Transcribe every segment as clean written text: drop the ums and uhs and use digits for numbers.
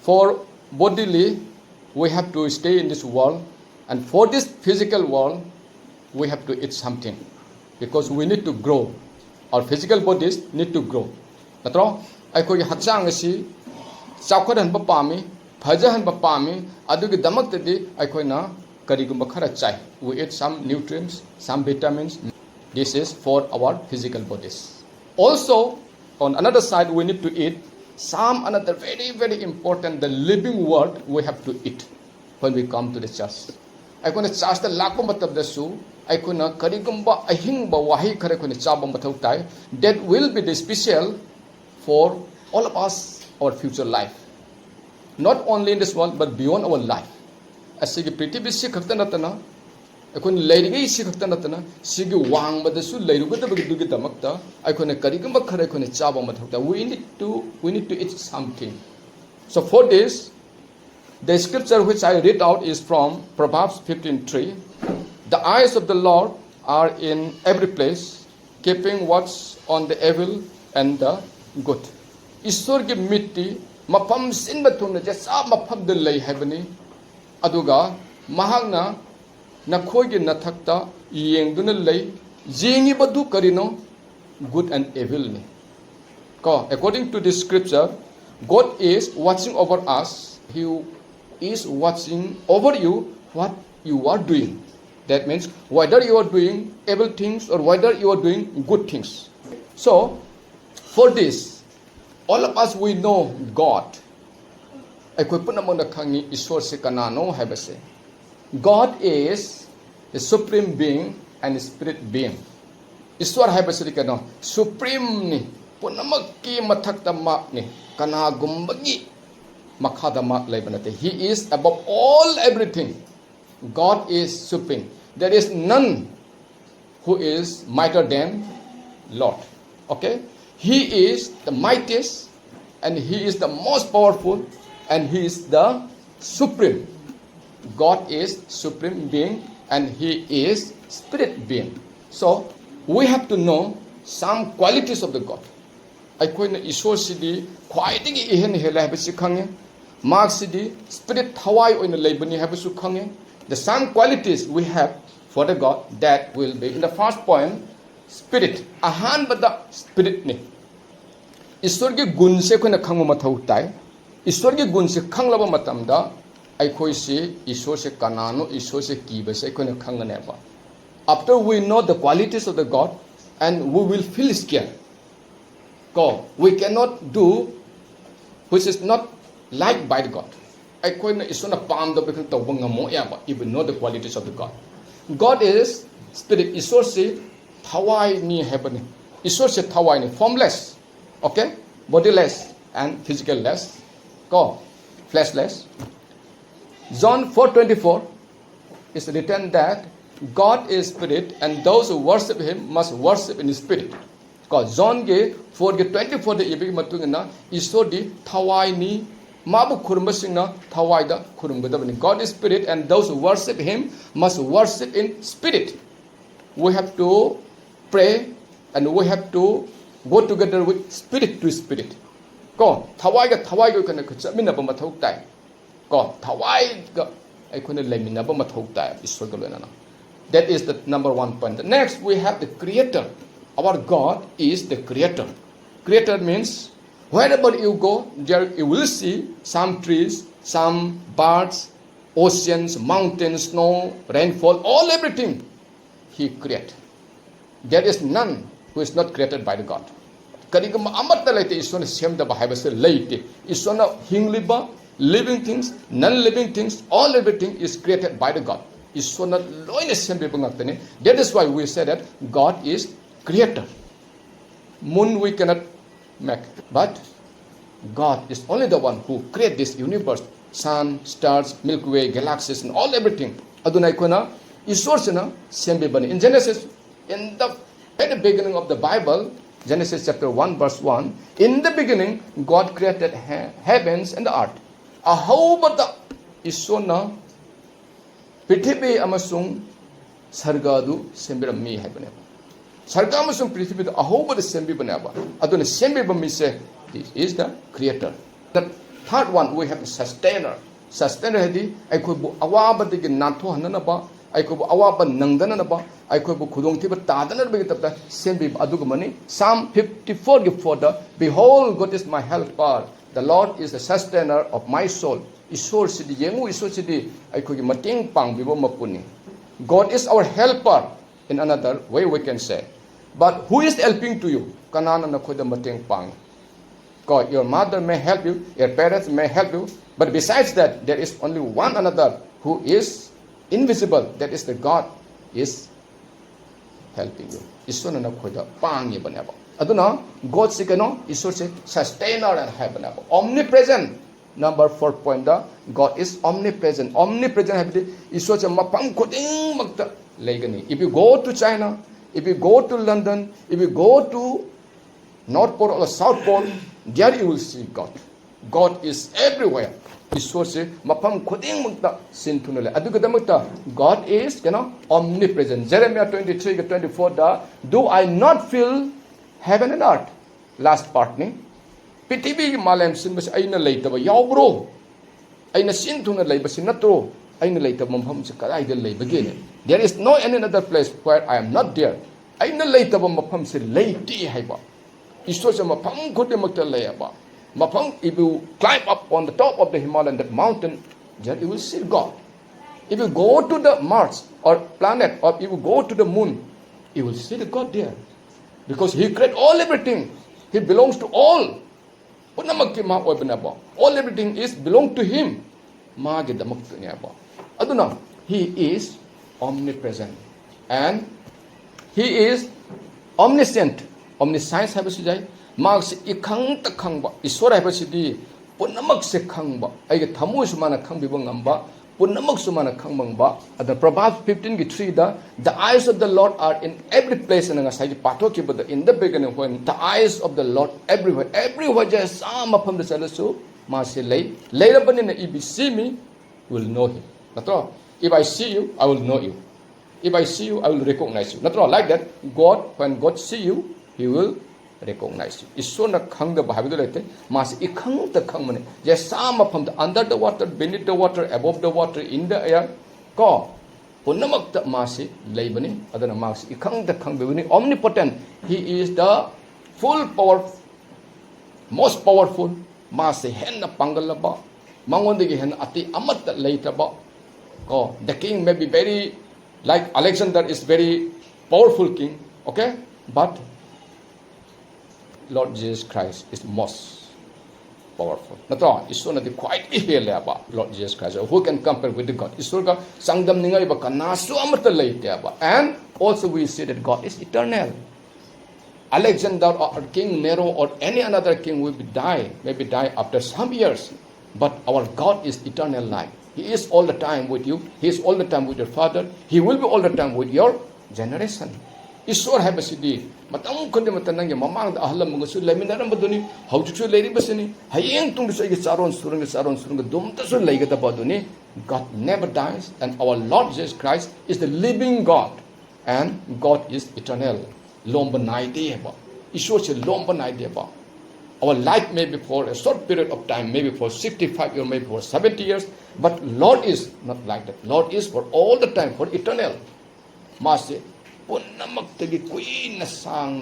For bodily, we have to stay in this world, and for this physical world, we have to eat something, because we need to grow. Our physical bodies need to grow. Natro, aikogi hakchang asi chawkhadanba pami, phajahanba pami, adugi damaktadi aikoina karigumba khara chai. We eat some nutrients, some vitamins. This is for our physical bodies. Also, on another side, we need to eat some another very, very important, the living word we have to eat when we come to the church. Aikona church da lakpa matabdasu, aikona karigumba ahingba wahi khare kone chaba mathau tai. That will be the special for all of us, our future life. Not only in this world, but beyond our life. Asigi prithvi si khakta natana, aikona leirigai si khakta natana, sigi wangbadasu leirugadabagi dugi damakta, aikona karigumba khare kone chaba mathau tai. We need to eat something. So for this, the scripture which I read out is from Proverbs 15:3. The eyes of the Lord are in every place, keeping watch on the evil and the good. Isor ki mitti mapam sinba thuna jasa mapam de lei habani aduga mahagna nakhoi gi nathakta yengduna lei jingi badu karino good and evil ni. Ko according to this scripture, God is watching over us. He is watching over you what you are doing. That means whether you are doing evil things or whether you are doing good things. So, for this, all of us we know God. God is the supreme being and spirit being. Iswar haibase kano supreme ni punamaki mathakta mak ni kana gumbagi makhada mak laibanate. He is above all everything. God is supreme. There is none who is mightier than Lord. Okay? He is the mightiest, and He is the most powerful, and He is the supreme. God is supreme being, and He is spirit being. So, we have to know some qualities of the God. Aikoina Ishwar sidi khwaidagi ihen hela habasi khange. Mark sidi spirit thawai oina leibani habasu khange. The some qualities we have for the God that will be in the first point, spirit. Ahan bada spirit ni. Ishwar ki gun se koina khangma mathau tai. Ishwar ki gun se khanglaba matamda aikoi se Ishwar se kanano, Ishwar se kiba se koina khangane ba. After we know the qualities of the God, and we will feel scared. God, we cannot do which is not liked by the God. If we know the qualities of the God. God is spirit. Ishwar se thawai ni heaven. Ishwar se thawai ni formless. Okay? Bodiless and physicalless. God, fleshless. John 4:24 is written that God is spirit, and those who worship Him must worship in spirit. God, John 4:24 the ibig matungina Ishwar di thawai ni mabu kurmbasingna thawai da kurumgadabani. God is spirit, and those who worship Him must worship in spirit. We have to pray, and we have to go together with spirit to spirit. God, thawai ga kana kutsamina ba mathau tai. God, thawai ga aikona lemina ba mathau tai Ishwar ga lena. That is the number one point. Next, we have the Creator. Our God is the Creator. Creator means wherever you go, there you will see some trees, some birds, oceans, mountains, snow, rainfall, all everything He created. There is none who is not created by the God. Karigama amata laite Ishwana semda bahibase laite. Ishwana hingliba, living things, non-living things, all everything is created by the God. That is why we say that God is creator. Moon we cannot make, but God is only the one who created this universe, sun, stars, Milky Way, galaxies, and all everything. Adunai kona Ishwar sembe bani. In Genesis, in the very beginning of the Bible, Genesis chapter 1 verse 1, in the beginning God created heavens and the earth. Ahobata Ishwar Prithvi amasung sargadu sembirammi haibane. Sarga amasung prithvi da ahoba da sembi banaba. Aduna sembi bami se this is the creator. The Third one, we have a sustainer. Sustainer hadi aikobu awaba digi nanto hananaba, aikobu awaba nangdanaba, aikobu khudongtiba tadanaba gitabta sembi adugumani. Psalm 54 give further, behold, God is my helper. The Lord is the sustainer of my soul. Isor sidi yengu isor sidi aikogi mating pang bibo mapuni. God is our helper. In another way we can say. But who is helping to you? Kanana na khoda mating pang. God, your mother may help you, your parents may help you, but besides that, there is only one another who is invisible. That is the God is helping you. Isor na khoda pang yibanaba. Aduna God se kano isor se sustainer and helper. Omnipresent. Number 4 point da God is omnipresent. Omnipresent habi isor se mapang khoding magta legani. If you go to China, if you go to London, if you go to North Pole or South Pole, there you will see God. God is everywhere. Isor se mapam khoding magta sinthunale. Adukadamata God is omnipresent. Jeremiah 23:24 da do I not fill heaven and earth? Last part ni. Pitibi malem sin bas aina leitaba yawbro. Aina sinthuna leibasi natro. Aina leitaba mamham se kadai de leibage. There is no any other place where I am not there. Aina leitaba mafam se leiti haiba. Isor se mafam khodemakta leiaba. Mafam, if you climb up on the top of the Himalayan that mountain, there you will see God. If you go to the Mars or planet, or if you go to the moon, you will see the God there. Because He created all everything. He belongs to all. All everything is belong to Him. Aduna, He is omnipresent. And He is omniscient. Omniscience habasijai. Marks ikang takangba. Isora habasidi. Punamak se kangba. Ay thamu sumana kang bibangamba. Punamak sumana kang bangba. At the Proverbs 15:3 the eyes of the Lord are in every place. And in the beginning when the eyes of the Lord everywhere just sama from the salasu masilay. Later when if you see me, you will know Him. Not all. If I see you, I will know you. If I see you, I will recognize you. Not all like that. God, when God see you, He will recognize you. Isona kang the Bahabidolete, mas ikang the kangmane. Yes, some from the under the water, beneath the water, above the water, in the air. Go. Punamak the masi, labani, other mas ikang the kang omnipotent. He is the full power, most powerful. Masi hen the pangalaba. Mangondigi hen ati amat later ba. Go. The king may be very like Alexander is very powerful king. Okay? But Lord Jesus Christ is most powerful. Not all. It's not quite here about Lord Jesus Christ. Who can compare with the God? It's not sangdam ningai baka nasu amrta leite aba. And also we see that God is eternal. Alexander or King Nero or any another king will maybe die after some years. But our God is eternal life. He is all the time with you. He is all the time with your father. He will be all the time with your generation. Isor habasidi matam kundi matanang mamang da ahlam mungusu leminaram baduni haujuchu leiri basini hayeng tung so saron surung dumta so leigata baduni. God never dies, and our Lord Jesus Christ is the living God, and God is eternal. Lomba naide ba Isor se lomba naide ba. Our life may be for a short period of time, maybe for 65 years, maybe for 70 years, but Lord is not like that. Lord is for all the time, for eternal. Masi punamak queen na sang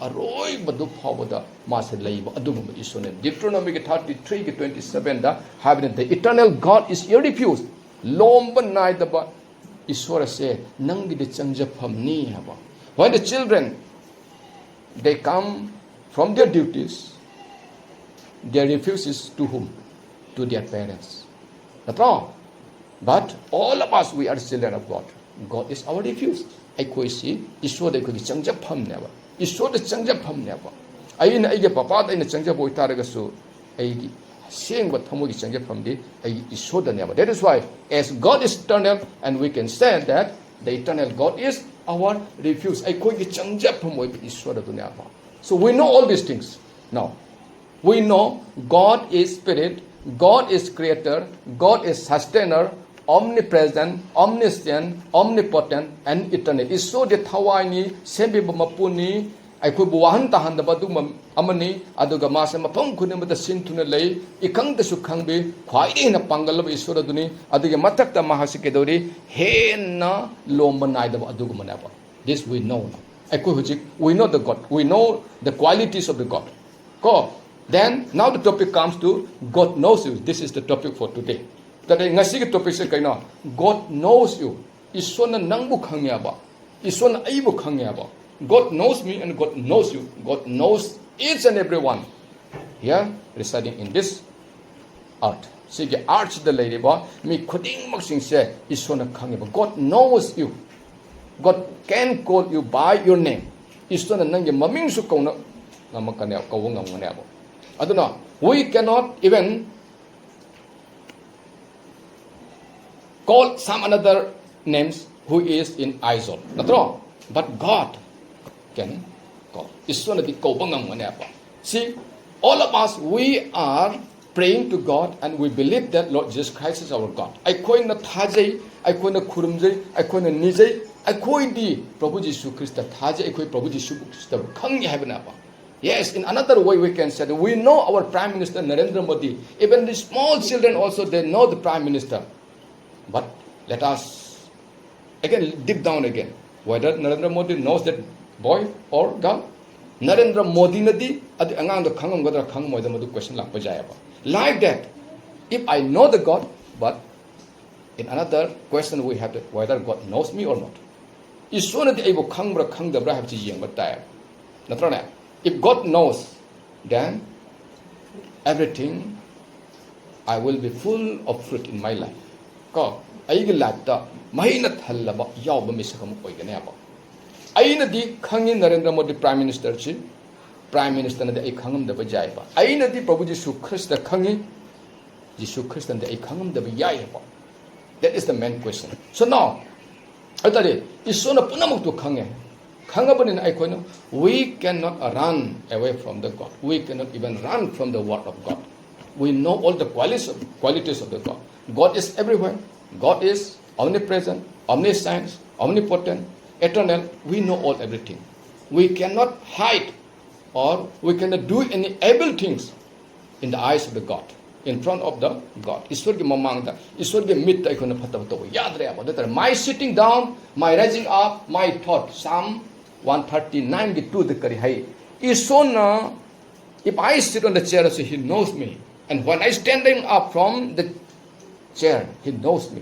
aroy badu pawada masi laiba adum isone. Deuteronomy 33:27 da having the eternal God is your refuge. Lomba naidaba isora se nangi de changjapam ni haba. When the children they come from their duties, their refuge is to whom? To their parents. Not wrong. But all of us, we are children of God. God is our refuge. I see, Iswa de could change up hum never. Iswa the change up hum never. I in a papa in the change up with Taragasu. I seeing what Tamu change up from the Iswa the never. That is why, as God is eternal, and we can say that the eternal God is our refuge. I could change up from Iswa the never. So we know all these things. Now, we know God is spirit, God is creator, God is sustainer, omnipresent, omniscient, omnipotent, and eternal. Iso de Tawani, Sembi Mapuni, ꯑꯩꯈꯣꯏ ꯋꯥꯍꯟ ꯇꯥꯍꯟꯗꯕ ꯑꯗꯨꯒꯨꯝꯕ ꯑꯃꯅꯤ ꯑꯗꯨꯒ ꯃꯥꯁꯦ ꯃꯐꯝ ꯈꯨꯗꯤꯡꯃꯛꯇ ꯁꯤꯟ ꯊꯨꯅ ꯂꯩ ꯏꯈꯪꯗꯁꯨ ꯈꯪꯕꯤ ꯈ꯭ꯋꯥꯏꯗꯒꯤ ꯍꯦꯟꯅ ꯄꯥꯡꯒꯜꯂꯕ ꯏꯁꯣꯔ ꯑꯗꯨꯅꯤ ꯑꯗꯨꯒꯤ ꯃꯊꯛꯇ ꯃꯍꯥꯛꯁꯤ ꯀꯩꯗꯧꯔꯤ ꯍꯦꯟꯅ ꯂꯣꯝꯕ ꯅꯥꯏꯗꯕ ꯑꯗꯨꯒꯨꯝꯕꯅꯦꯕ this we know ꯑꯩꯈꯣꯏ ꯍꯧꯖꯤꯛ we know the God we know the qualities of the God ko then now the topic comes to God knows you this is the topic for today today ngasigi topic se kaino God knows you ꯏꯁꯣꯔꯅ ꯅꯪꯕꯨ ꯈꯪꯉꯦꯕ ꯏꯁꯣꯔꯅ ꯑꯩꯕꯨ ꯈꯪꯉꯦꯕ God knows me and God knows you. God knows each and every one here residing in this earth. Sige earth the lady ba mi khuding mak sing se isona khange ba God knows you. God can call you by your name. Isona nang ge maming su kauna ngamakane kawu ngamane ba. Aduna we cannot even call some another names who is in isol. Natro but God can call. See, all of us, we are praying to God and we believe that Lord Jesus Christ is our God. I koi na thajai, I koi na khurumjai, I koi na nijai, I koi di Prabhu Jesus Christ thajai, I koi Prabhu Jesus Christ khangi heaven apa. Yes, in another way we can say that we know our Prime Minister Narendra Modi. Even the small children also they know the Prime Minister. But let us again deep down again whether Narendra Modi knows that boy or girl Narendra Modi nadi adi angang do khangam gadra khang moida madu question lak pajayaba like that if I know the God but in another question we have that whether God knows me or not isona di aibo khangbra khangdabra habchi yengba tay natrona if God knows then everything I will be full of fruit in my life ko aigi life ta mahina thallaba yawba misakam oigane aba aina di khangi Narendra Modi Prime Minister chi Prime Minister na ai khangam da bajai ba aina di Prabhu Jisu Christ da khangi Jisu Christ da ai khangam da yai ba that is the main question so now atare isona punamuk to khange khangabani ai koino we cannot run away from the God we cannot even run from the word of God we know all the qualities of the God God is everywhere God is omnipresent omniscient omnipotent eternal, we know all everything. We cannot hide or we cannot do any able things in the eyes of the God, in front of the God. Iswar ki mamang da, Iswar ki mit ta ikona phata phata yad re aba. That my sitting down, my rising up, my thought. Psalm 139 ki 2 the kari hai. Isona, if I sit on the chair, so he knows me. And when I standing up from the chair, he knows me.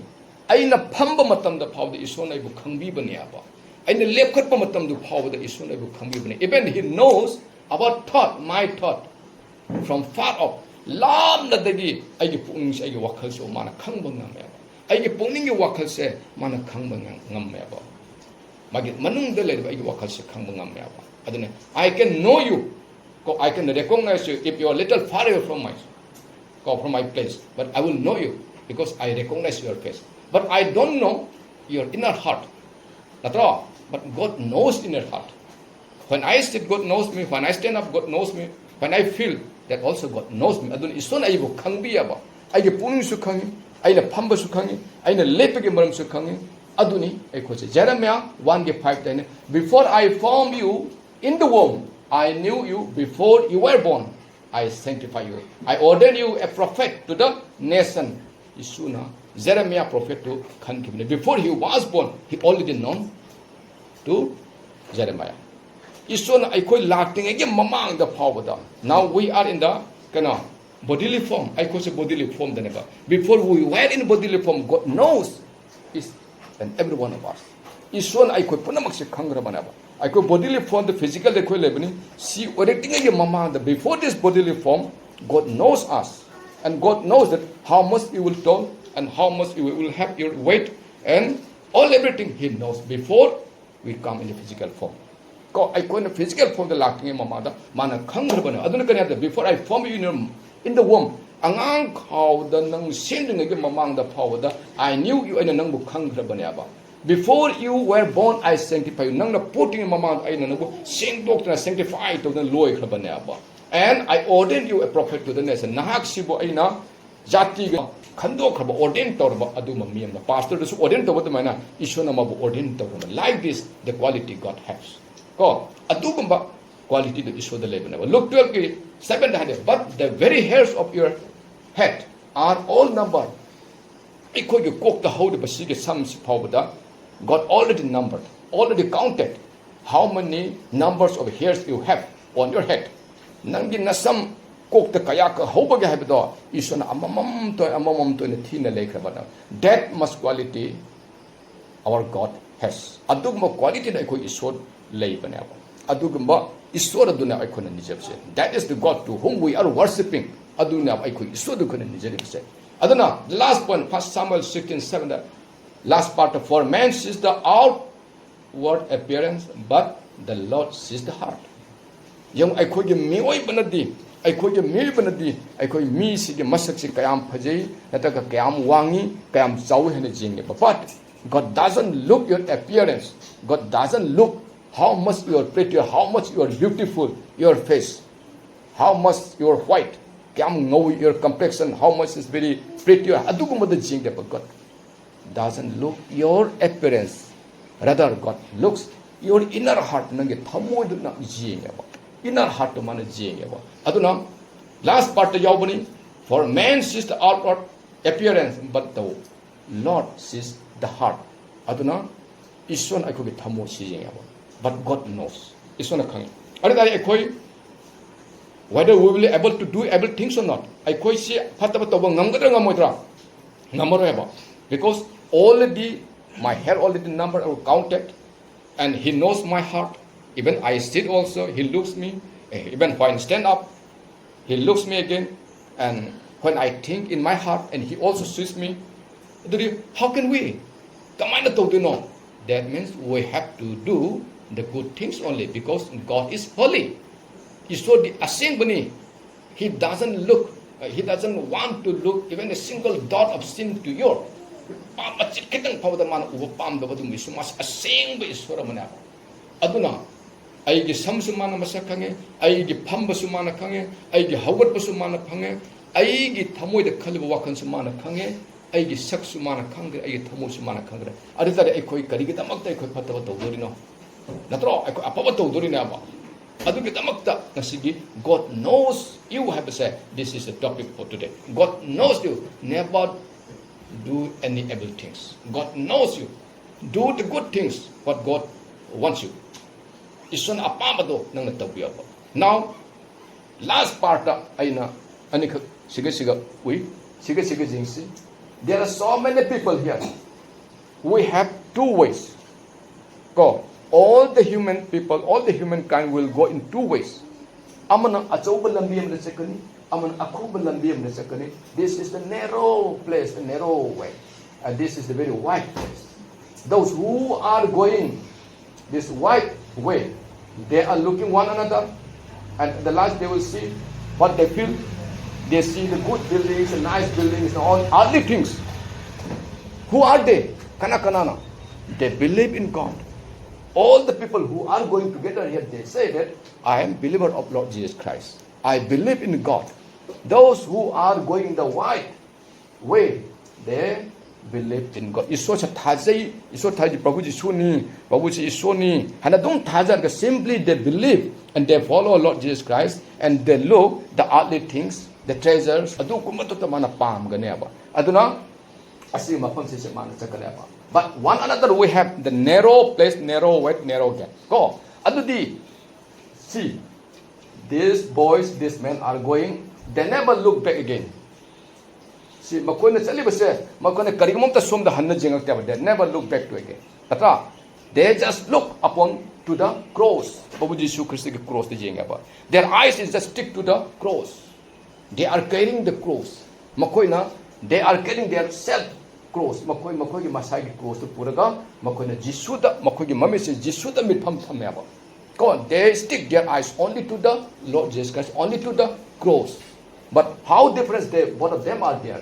Aina phamba matam da phawda Isona ibu khangbi bani aba. Aina lepkhatpa matamdu phawda Isona ibu khangbi bani. Even he knows about thought, my thought, from far off. Lam na dagi aigi pungning se aigi wakhal se mana khangba ngam aba. Aigi pungning gi wakhal se mana khangba ngam aba. Magi manung da le aigi wakhal se khangba ngam aba. Adune I can know you. I can recognize you if you are little far away from my place. But I will know you because I recognize your face. But I don't know your inner heart. That's all. But God knows inner heart. When I sit, God knows me. When I stand up, God knows me. When I feel, that also God knows me. Adun isona aibo khangbi aba. Aige puning su khangi, aina phamba su khangi, aina lepege maram su khangi. Aduni ai khoche Jeremiah 1:5 tane. Before I formed you in the womb, I knew you before you were born. I sanctify you. I ordained you a prophet to the nation. Isuna Jeremiah prophet to Khan Kibne. Before he was born, he already known to Jeremiah. Isona aikoi lacting again mamang the power. Now we are in the kana bodily form. I call it bodily form the never. Before we were in bodily form, God knows is and every one of us. Isona aikoi punamak se khangra banaba. Aikoi bodily form the physical the koi lebani. See orating again mamang the before this bodily form, God knows us. And God knows that how much you will toll and how much you will have your weight and all everything he knows before we come in the physical form. I go in the physical form the lacking in mamada mana khangrabana. Aduna kanya before I form you in the womb. Angang how the nang sending again mamang the power da I knew you and nang bu khangrabana ba. Before you were born, I sanctify you. Nang na putting in mamang I nang sing doctor sanctify to the loy krabana ba. And I ordained you a prophet to the nation. Nahak sibo aina jati khando khaba ordained torba aduma miyam pastor to ordained to mana ishona mabu ordained to like this the quality God has. Ko adugamba quality the issue the labor never. Look 12 ki 7 hade, but the very hairs of your head are all numbered. Because you cook the whole basiki sums powder, God already numbered, already counted how many numbers of hairs you have on your head. Nangi nasam cook the kayaka hobaga habdo, isona amamam to in the tina lake. That much quality our God has. Adugma quality na ko isod labor never. Adugma isod aduna I couldn't nijabse. That is the God to whom we are worshipping. Aduna I could isod couldn't nijabse. Aduna, the last one, 1 Samuel 16:7, the last part of for man sees the outward appearance, but the Lord sees the heart. Young I could give me oi banadi, I could give me banadi, I could me see the massacre kayam pajay, nataka kayam wangi, kayam zaw and jing. But God doesn't look your appearance. God doesn't look how much you are pretty, how much you are beautiful, your face, how much you are white. Your complexion, how much is very pretty. But God doesn't look your appearance. Rather, God looks your inner heart. Inner heart. Aduna, last part of for man sees the outward appearance, but the Lord sees the heart. Aduna, Ishwan I could be thamo seeing. But God knows. Ishwan a whether we will be able to do able things or not. I quite see because already my hair already numbered or counted, and He knows my heart. Even I sit also, He looks me. Even when I stand up, He looks me again. And when I think in my heart, and He also sees me. How can we? That means we have to do the good things only because God is holy. He He doesn't look, He doesn't want to look even a single dot of sin to you. Aduna, I give some sumana masakange, I give pamba sumana kange, I give Howard Basumana pange, I give Tamoy the Kaliwakan sumana kange, I give Saksumana kange, I give Tamo sumana kange. I did that a quick Karigata Makta, I could put out Dorino. Natro, I could apato Dorina. God knows you have to say this is the topic for today. God knows you never do any evil things. God knows you do the good things what God wants you. Now last part there are so many people here. We have two ways. Go. All the human people, all the humankind will go in two ways. This is the narrow place, the narrow way. And this is the very wide place. Those who are going this wide way, they are looking one another, and at the last they will see what they feel. They see the good buildings, the nice buildings, and all earthly things. Who are they? Kana. They believe in God. All the people who are going together here, they say that I am a believer of Lord Jesus Christ. I believe in God. Those who are going the wide way, they believe in God. Simply they believe and they follow Lord Jesus Christ and they look the earthly things, the treasures. But one another we have the narrow place, narrow way, narrow gate. Go. See, these boys, these men are going, they never look back again. See, they never look back to again. They just look upon to the cross. Their eyes is just stick to the cross. They are carrying the cross. They are carrying their self cross. Makoy masai cross to puraga. Makoy Jisuda, makoy mami says Jisuda mitpam thameba. God, they stick their eyes only to the Lord Jesus Christ, only to the cross. But how different they, both of them are there.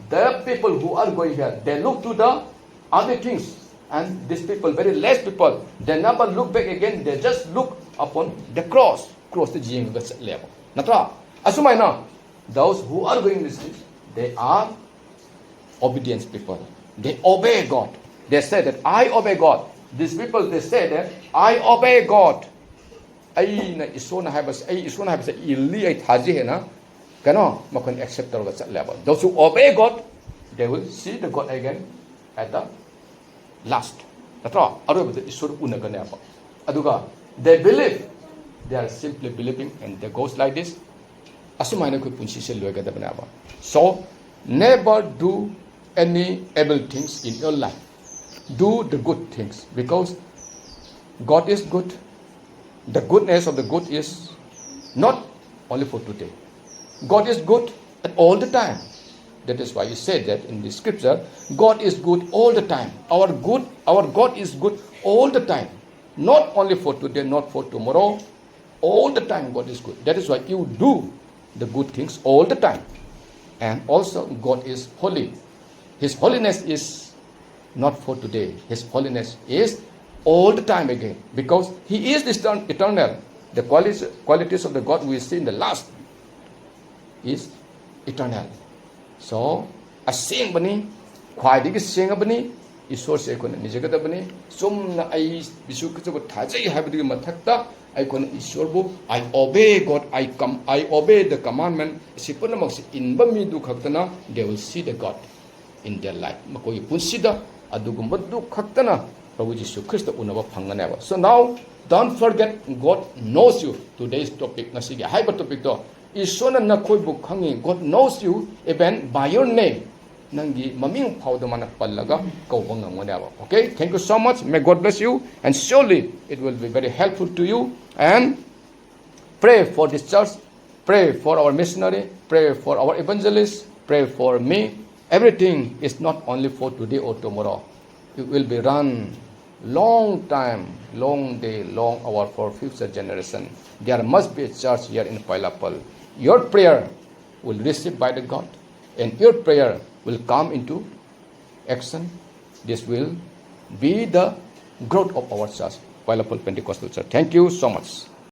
The people who are going here, they look to the other things. And these people, very less people, they never look back again. They just look upon the cross. Cross the jing level. Natra. Asumay na. Those who are going this thing, they are obedience people. They obey God. They say that I obey God. These people, they say that I obey God. ꯑꯩꯅ ꯏꯁꯣꯔꯅ ꯍꯥꯏꯕꯁꯦ ꯑꯩ ꯏꯁꯣꯔꯅ ꯍꯥꯏꯕꯁꯦ illi ꯑꯩ ꯊꯥꯖꯩꯅ ꯀꯩꯅꯣ ꯃꯈꯣꯏꯅ accept ꯇꯧꯔꯒ ꯆꯠꯂꯦꯕ. Those who obey God, they will see the God again at the last. natro aroibada isur unaganeba aduga they believe, they are simply believing, and they goes like this asumaina ko punsi se loigadabnaba. So never do any evil things in your life. Do the good things, because God is good. The goodness of the good is not only for today. God is good at all the time. That is why he said that in the scripture, God is good all the time. Our God is good all the time. Not only for today, not for tomorrow. All the time God is good. That is why you do the good things all the time. And also God is holy. His holiness is not for today. His holiness is all the time again. Because he is eternal. The qualities of the God we see in the last is eternal. So, asing-bani, khwaidigi sing-bani, isor se aikona nijagadabani, sumna ai bisu kachaba thajai habadigi mathakta, aikona isor bu, I obey God, I obey the commandment, sipunamak si inba mi du khaktana, they will see the God in their life. Makoi punsida, adugumba du khaktana, Prabhu Jisu Christ unaba phanganeba. So now, don't forget, God knows you. Today's topic, nasigi haiba topic to, Isona na koi bu khangi, God knows you even by your name. Nangi maming phau da mana pallaga kaubang ngamwa. Okay, thank you so much. May God bless you, and surely it will be very helpful to you. And pray for this church, pray for our missionary, pray for our evangelists, pray for me. Everything is not only for today or tomorrow. It will be run long time, long day, long hour for future generation. There must be a church here in Pailapal. Your prayer will receive by the God, and your prayer will come into action. This will be the growth of our church, Pailapal Pentecostal Church. Thank you so much.